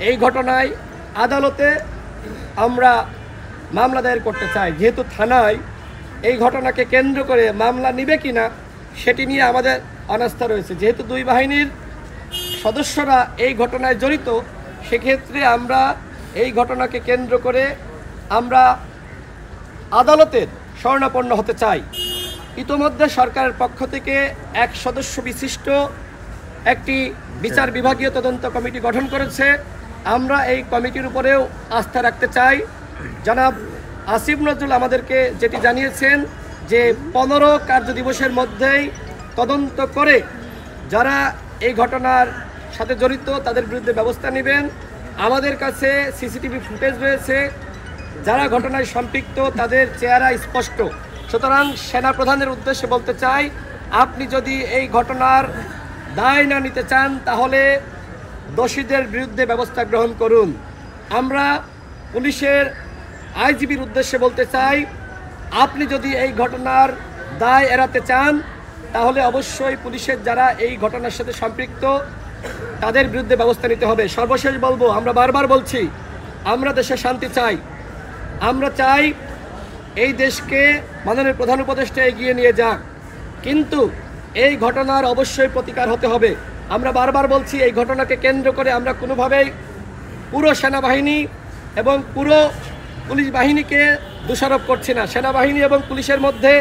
এই ঘটনায় আদালতে আমরা মামলা দায়ের করতে চাই। যেহেতু থানায় এই ঘটনাকে কেন্দ্র করে মামলা নিবে কিনা সেটি নিয়ে আমাদের অনাস্থা রয়েছে। যেহেতু দুই বাহিনীর সদস্যরা এই ঘটনায় জড়িত, সেক্ষেত্রে আমরা এই ঘটনাকে কেন্দ্র করে আমরা আদালতের শরণাপন্ন হতে চাই। ইতোমধ্যে সরকারের পক্ষ থেকে এক সদস্য বিশিষ্ট একটি বিচার বিভাগীয় তদন্ত কমিটি গঠন করেছে। আমরা এই কমিটির উপরেও আস্থা রাখতে চাই। জনাব আসিফ নজরুল আমাদেরকে যেটি জানিয়েছেন যে 15 কার্যদিবসের মধ্যেই তদন্ত করে যারা এই ঘটনার সাথে জড়িত তাদের বিরুদ্ধে ব্যবস্থা নেবেন। আমাদের কাছে সিসিটিভি ফুটেজ রয়েছে, যারা ঘটনায় সম্পৃক্ত তাদের চেহারা স্পষ্ট। সুতরাং সেনা প্রধানের উদ্দেশ্যে বলতে চাই, আপনি যদি এই ঘটনার দায় না নিতে চান তাহলে দোষীদের বিরুদ্ধে ব্যবস্থা গ্রহণ করুন। আমরা পুলিশের আইজিপির উদ্দেশ্যে বলতে চাই, আপনি যদি এই ঘটনার দায় এড়াতে চান তাহলে অবশ্যই পুলিশের যারা এই ঘটনার সাথে সম্পৃক্ত তাদের বিরুদ্ধে ব্যবস্থা নিতে হবে। সর্বশেষ বলবো, আমরা বারবার বলছি, আমরা দেশে শান্তি চাই। আমরা চাই এই দেশকে মাননীয় প্রধান উপদেষ্টা এগিয়ে নিয়ে যাক, কিন্তু এই ঘটনার অবশ্যই প্রতিকার হতে হবে। আমরা বারবার বলছি, এই ঘটনাকে কেন্দ্র করে আমরা কোনোভাবেই পুরো সেনাবাহিনী এবং পুরো পুলিশ বাহিনীকে দোষারোপ করছি না। সেনাবাহিনী এবং পুলিশের মধ্যে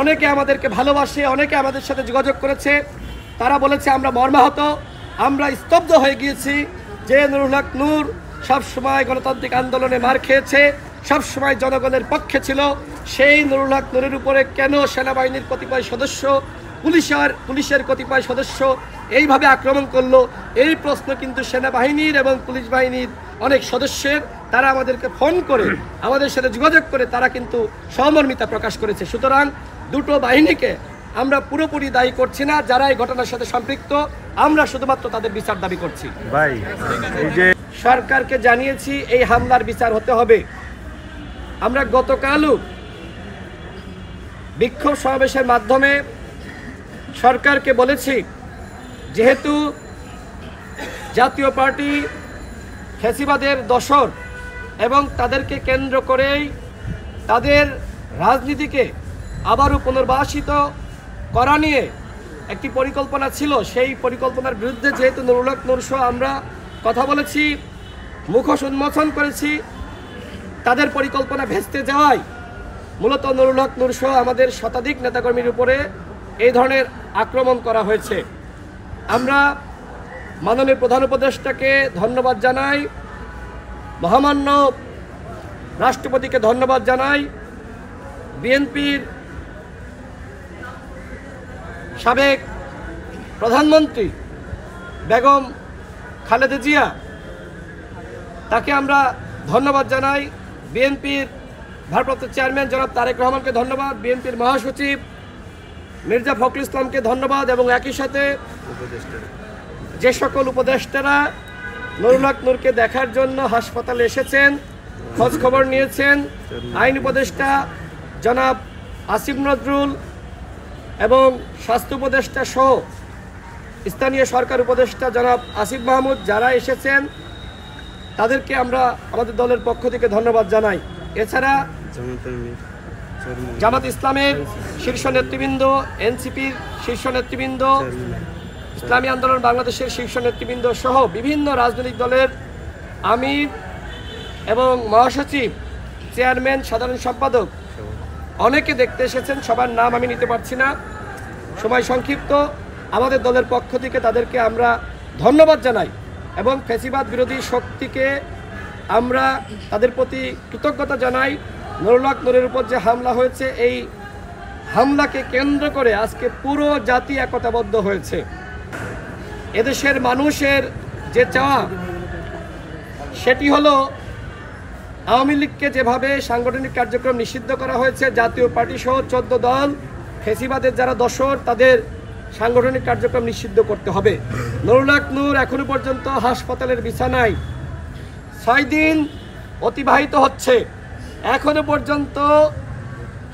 অনেকে আমাদেরকে ভালোবাসে, অনেকে আমাদের সাথে যোগাযোগ করেছে। তারা বলেছে আমরা মর্মাহত, আমরা স্তব্ধ হয়ে গিয়েছি যে নুরুল হক নূর সবসময় গণতান্ত্রিক আন্দোলনে মার খেয়েছে, সবসময় জনগণের পক্ষে ছিল। সেই নুরুল হক নূরের উপরে কেন সেনাবাহিনীর কতিপয় সদস্য, পুলিশের কতিপয় সদস্য এইভাবে আক্রমণ করলো? এই প্রশ্ন কিন্তু সেনাবাহিনীর এবং পুলিশ বাহিনীর অনেক সদস্যের, তারা আমাদেরকে ফোন করে আমাদের সাথে যোগাযোগ করে তারা কিন্তু সহমর্মিতা প্রকাশ করেছে। সুতরাং দুটো বাহিনীকে আমরা পুরোপুরি দায়ী করছি না। যারা এই ঘটনার সাথে সম্পৃক্ত আমরা শুধুমাত্র তাদের বিচার দাবি করছি। ভাই, এই যে সরকারকে জানিয়েছি এই হামলার বিচার হতে হবে। আমরা গতকালও বিক্ষোভ সমাবেশের মাধ্যমে সরকারকে বলেছি, যেহেতু জাতীয় পার্টি ফ্যাসিবাদের দোসর এবং তাদেরকে কেন্দ্র করেই তাদের রাজনীতিকে আবারও পুনর্বাসিত করা নিয়ে একটি পরিকল্পনা ছিল, সেই পরিকল্পনার বিরুদ্ধে যেহেতু নুরুল হক নূর সহ আমরা কথা বলেছি, মুখোশ উন্মোচন করেছি, তাদের পরিকল্পনা ভেস্তে যাওয়ায় মূলত নুরুল হক নূর সহ আমাদের শতাধিক নেতাকর্মীর উপরে এই ধরনের আক্রমণ করা হয়েছে। আমরা মাননীয় প্রধান উপদেষ্টাকে ধন্যবাদ জানাই, মহামান্য রাষ্ট্রপতিকে ধন্যবাদ জানাই, বিএনপির সাবেক প্রধানমন্ত্রী বেগম খালেদা জিয়া তাকে আমরা ধন্যবাদ জানাই, বিএনপির ভারপ্রাপ্ত চেয়ারম্যান জনাব তারেক রহমানকে ধন্যবাদ, বিএনপির মহাসচিব মির্জা ফখরুল ইসলামকে ধন্যবাদ, এবং একই সাথে যে সকল উপদেষ্টারা নুরুল হক নূরকে দেখার জন্য হাসপাতালে এসেছেন, খোঁজ খবর নিয়েছেন, আইন উপদেষ্টা জনাব আসিফ নজরুল এবং স্বাস্থ্য উপদেষ্টা সহ স্থানীয় সরকার উপদেষ্টা জনাব আসিফ মাহমুদ যারা এসেছেন তাদেরকে আমরা আমাদের দলের পক্ষ থেকে ধন্যবাদ জানাই। এছাড়া জামাত ইসলামের শীর্ষ নেতৃবৃন্দ, এনসিপির শীর্ষ নেতৃবৃন্দ, ইসলামী আন্দোলন বাংলাদেশের শীর্ষ নেতৃবৃন্দ সহ বিভিন্ন রাজনৈতিক দলের আমির এবং মহাসচিব, চেয়ারম্যান, সাধারণ সম্পাদক অনেকে দেখতে এসেছেন। সবার নাম আমি নিতে পারছি না, সময় সংক্ষিপ্ত। আমাদের দলের পক্ষ থেকে তাদেরকে আমরা ধন্যবাদ জানাই এবং ফ্যাসিবাদ বিরোধী শক্তিকে আমরা তাদের প্রতি কৃতজ্ঞতা জানাই। নুরুল হক নূরের উপর যে হামলা হয়েছে, এই হামলাকে কেন্দ্র করে আজকে পুরো জাতি একতাবদ্ধ হয়েছে। এদেশের মানুষের যে চাওয়া সেটি হলো আওয়ামী লীগকে যেভাবে সাংগঠনিক কার্যক্রম নিষিদ্ধ করা হয়েছে, জাতীয় পার্টি সহ 14 দল ফ্যাসিবাদের যারা দোসর তাদের সাংগঠনিক কার্যক্রম নিষিদ্ধ করতে হবে। নুরুল হক নূর এখনো পর্যন্ত হাসপাতালের বিছানায় 6 দিন অতিবাহিত হচ্ছে। এখনো পর্যন্ত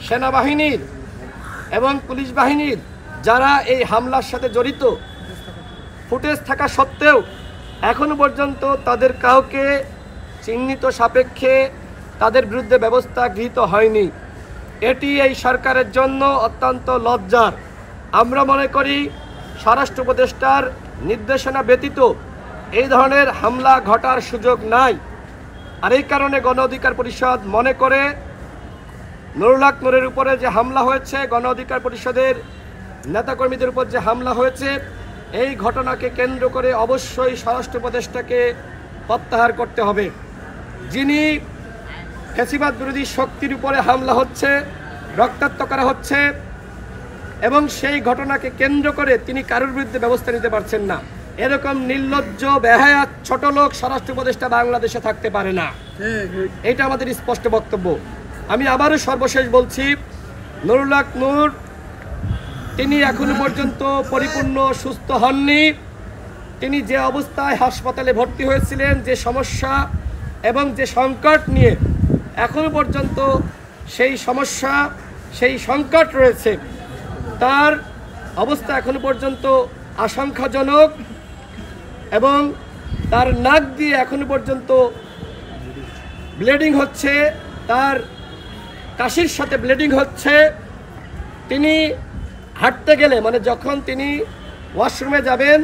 সেনাবাহিনীর এবং পুলিশ বাহিনীর যারা এই হামলার সাথে জড়িত ফুটেজ থাকা সত্ত্বেও এখনো পর্যন্ত তাদের কাউকে চিহ্নিত সাপেক্ষে তাদের বিরুদ্ধে ব্যবস্থা গৃহীত হয়নি। এটি এই সরকারের জন্য অত্যন্ত লজ্জার। আমরা মনে করি স্বরাষ্ট্র উপদেষ্টার নির্দেশনা ব্যতীত এই ধরনের হামলা ঘটার সুযোগ নাই। আর এই কারণে গণ অধিকার পরিষদ মনে করে নুরুল হক নূরের উপরে যে হামলা হয়েছে, গণ অধিকার পরিষদের নেতাকর্মীদের উপর যে হামলা হয়েছে, এই ঘটনাকে কেন্দ্র করে অবশ্যই স্বরাষ্ট্র উপদেষ্টাকে প্রত্যাহার করতে হবে। যিনি ফ্যাসিবাদ বিরোধী শক্তির উপরে হামলা হচ্ছে, রক্তাক্ত করা হচ্ছে এবং সেই ঘটনাকে কেন্দ্র করে তিনি কারোর বিরুদ্ধে ব্যবস্থা নিতে পারছেন না, এরকম নির্লজ্জ বেহায়া ছোট লোক স্বরাষ্ট্র উপদেষ্টা বাংলাদেশে থাকতে পারে না। এটা আমাদের স্পষ্ট বক্তব্য। আমি আবারও সর্বশেষ বলছি, নুরুল হক নূর তিনি এখনো পর্যন্ত পরিপূর্ণ সুস্থ হননি। তিনি যে অবস্থায় হাসপাতালে ভর্তি হয়েছিলেন, যে সমস্যা এবং যে সংকট নিয়ে এখনো পর্যন্ত সেই সমস্যা, সেই সংকট রয়েছে, তার অবস্থা এখনো পর্যন্ত আশঙ্কাজনক এবং তার নাক দিয়ে এখনো পর্যন্ত ব্লিডিং হচ্ছে, তার কাশির সাথে ব্লিডিং হচ্ছে। তিনি হাঁটতে গেলে, মানে যখন তিনি ওয়াশরুমে যাবেন,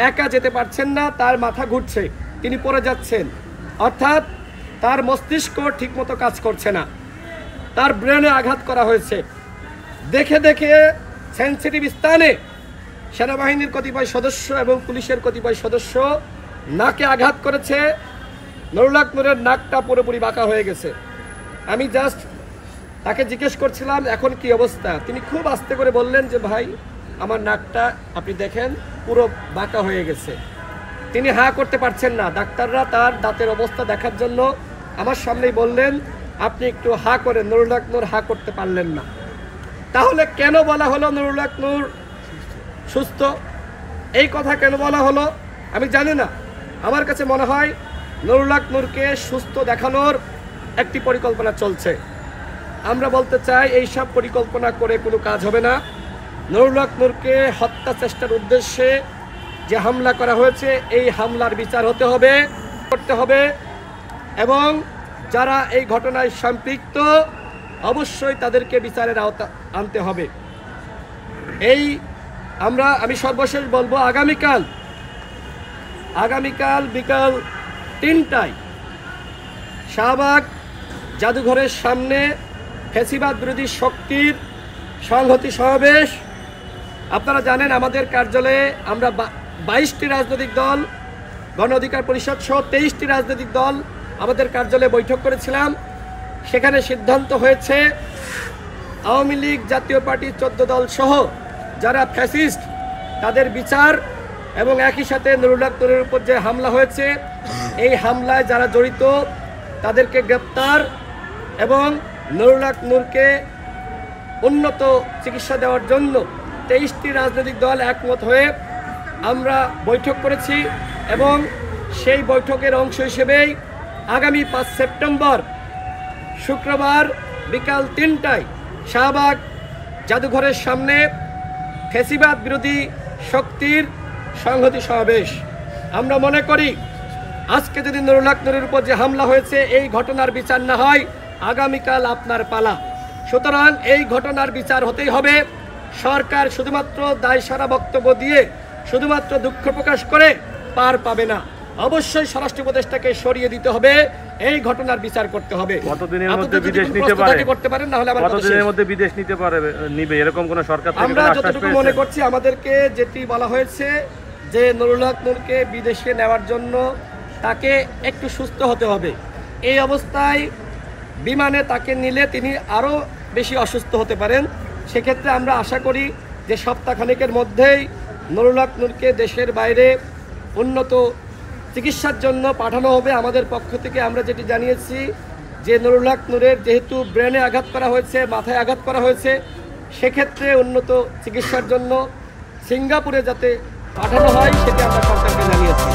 একা যেতে পারছেন না, তার মাথা ঘুরছে, তিনি পড়ে যাচ্ছেন, অর্থাৎ তার মস্তিষ্ক ঠিকমতো কাজ করছে না, তার ব্রেনে আঘাত করা হয়েছে। দেখে দেখে সেন্সিটিভ স্থানে সেনাবাহিনীর কতিপয় সদস্য এবং পুলিশের কতিপয় সদস্য নাকে আঘাত করেছে। নুরুল হক নূরের নাকটা পুরোপুরি বাঁকা হয়ে গেছে। আমি জাস্ট তাকে জিজ্ঞেস করছিলাম এখন কি অবস্থা, তিনি খুব আস্তে করে বললেন যে ভাই আমার নাকটা আপনি দেখেন পুরো বাঁকা হয়ে গেছে। তিনি হা করতে পারছেন না। ডাক্তাররা তার দাঁতের অবস্থা দেখার জন্য আমার সামনেই বললেন আপনি একটু হা করেন। নুরুল হক নূর হা করতে পারলেন না। তাহলে কেন বলা হলো নুরুল হক নূর সুস্থ? এই কথা কেন বলা হলো আমি জানি না। আমার কাছে মনে হয় নুরুল হক নূরকে সুস্থ দেখানোর একটি পরিকল্পনা চলছে। আমরা বলতে চাই এইসব পরিকল্পনা করে কোনো কাজ হবে না। নুরুল হক নূরকে হত্যা চেষ্টার উদ্দেশ্যে যে হামলা করা হয়েছে, এই হামলার বিচার করতে হবে এবং যারা এই ঘটনায় সম্পৃক্ত অবশ্যই তাদেরকে বিচারের আওতা আনতে হবে। আমি সর্বশেষ বলবো, আগামীকাল বিকাল 3টায় শাহবাগ জাদুঘরের সামনে ফ্যাসিবাদ বিরোধী শক্তির সংহতি সমাবেশ। আপনারা জানেন আমাদের কার্যালয়ে আমরা 22টি রাজনৈতিক দল, গণ অধিকার পরিষদ সহ 23টি রাজনৈতিক দল আমাদের কার্যালয়ে বৈঠক করেছিলাম। সেখানে সিদ্ধান্ত হয়েছে আওয়ামী লীগ, জাতীয় পার্টি 14 দল সহ যারা ফ্যাসিস্ট তাদের বিচার এবং একই সাথে নুরুল হক নূরের উপর যে হামলা হয়েছে, এই হামলায় যারা জড়িত তাদেরকে গ্রেপ্তার এবং নুরুল হক নূরকে উন্নত চিকিৎসা দেওয়ার জন্য 23টি রাজনৈতিক দল একমত হয়ে আমরা বৈঠক করেছি এবং সেই বৈঠকের অংশ হিসেবেই আগামী 5 সেপ্টেম্বর শুক্রবার বিকাল 3টায় শাহবাগ জাদুঘরের সামনে ফ্যাসিবাদ বিরোধী শক্তির সংহতি সমাবেশ। আমরা মনে করি আজকে যদি নুরুল হক নূরের উপর যে হামলা হয়েছে এই ঘটনার বিচার না হয়, আগামীকাল আপনার পালা। সুতরাং এই ঘটনার বিচার হতেই হবে। সরকার শুধুমাত্র দায়সারা বক্তব্য দিয়ে, শুধুমাত্র দুঃখ প্রকাশ করে পার পাবে না। অবশ্যই স্বরাষ্ট্র উপদেষ্টাকে সরিয়ে দিতে হবে, এই ঘটনার বিচার করতে হবে। কতদিনের মধ্যে বিদেশ নিতে পারে? করতে পারেন না হলে আবার কতদিনের মধ্যে বিদেশ নিবে এরকম কোন সরকার থেকে আমরা যতটুকু মনে করছি, আমাদেরকে যেটি বলা হয়েছে যে নুরুল হক নূরকে বিদেশে নেওয়ার জন্য তাকে একটু সুস্থ হতে হবে। এই অবস্থায় বিমানে তাকে নিলে তিনি আরও বেশি অসুস্থ হতে পারেন। সেক্ষেত্রে আমরা আশা করি যে সপ্তাহখানেকের মধ্যেই নুরুল হক নূরকে দেশের বাইরে উন্নত চিকিৎসার জন্য পাঠানো হবে। আমাদের পক্ষ থেকে আমরা যেটি জানিয়েছি যে নুরুল হক নূরের যেহেতু ব্রেনে আঘাত করা হয়েছে, মাথায় আঘাত করা হয়েছে, সেক্ষেত্রে উন্নত চিকিৎসার জন্য সিঙ্গাপুরে যাতে পাঠানো হয় সেটি আমরা সরকারকে জানিয়েছি।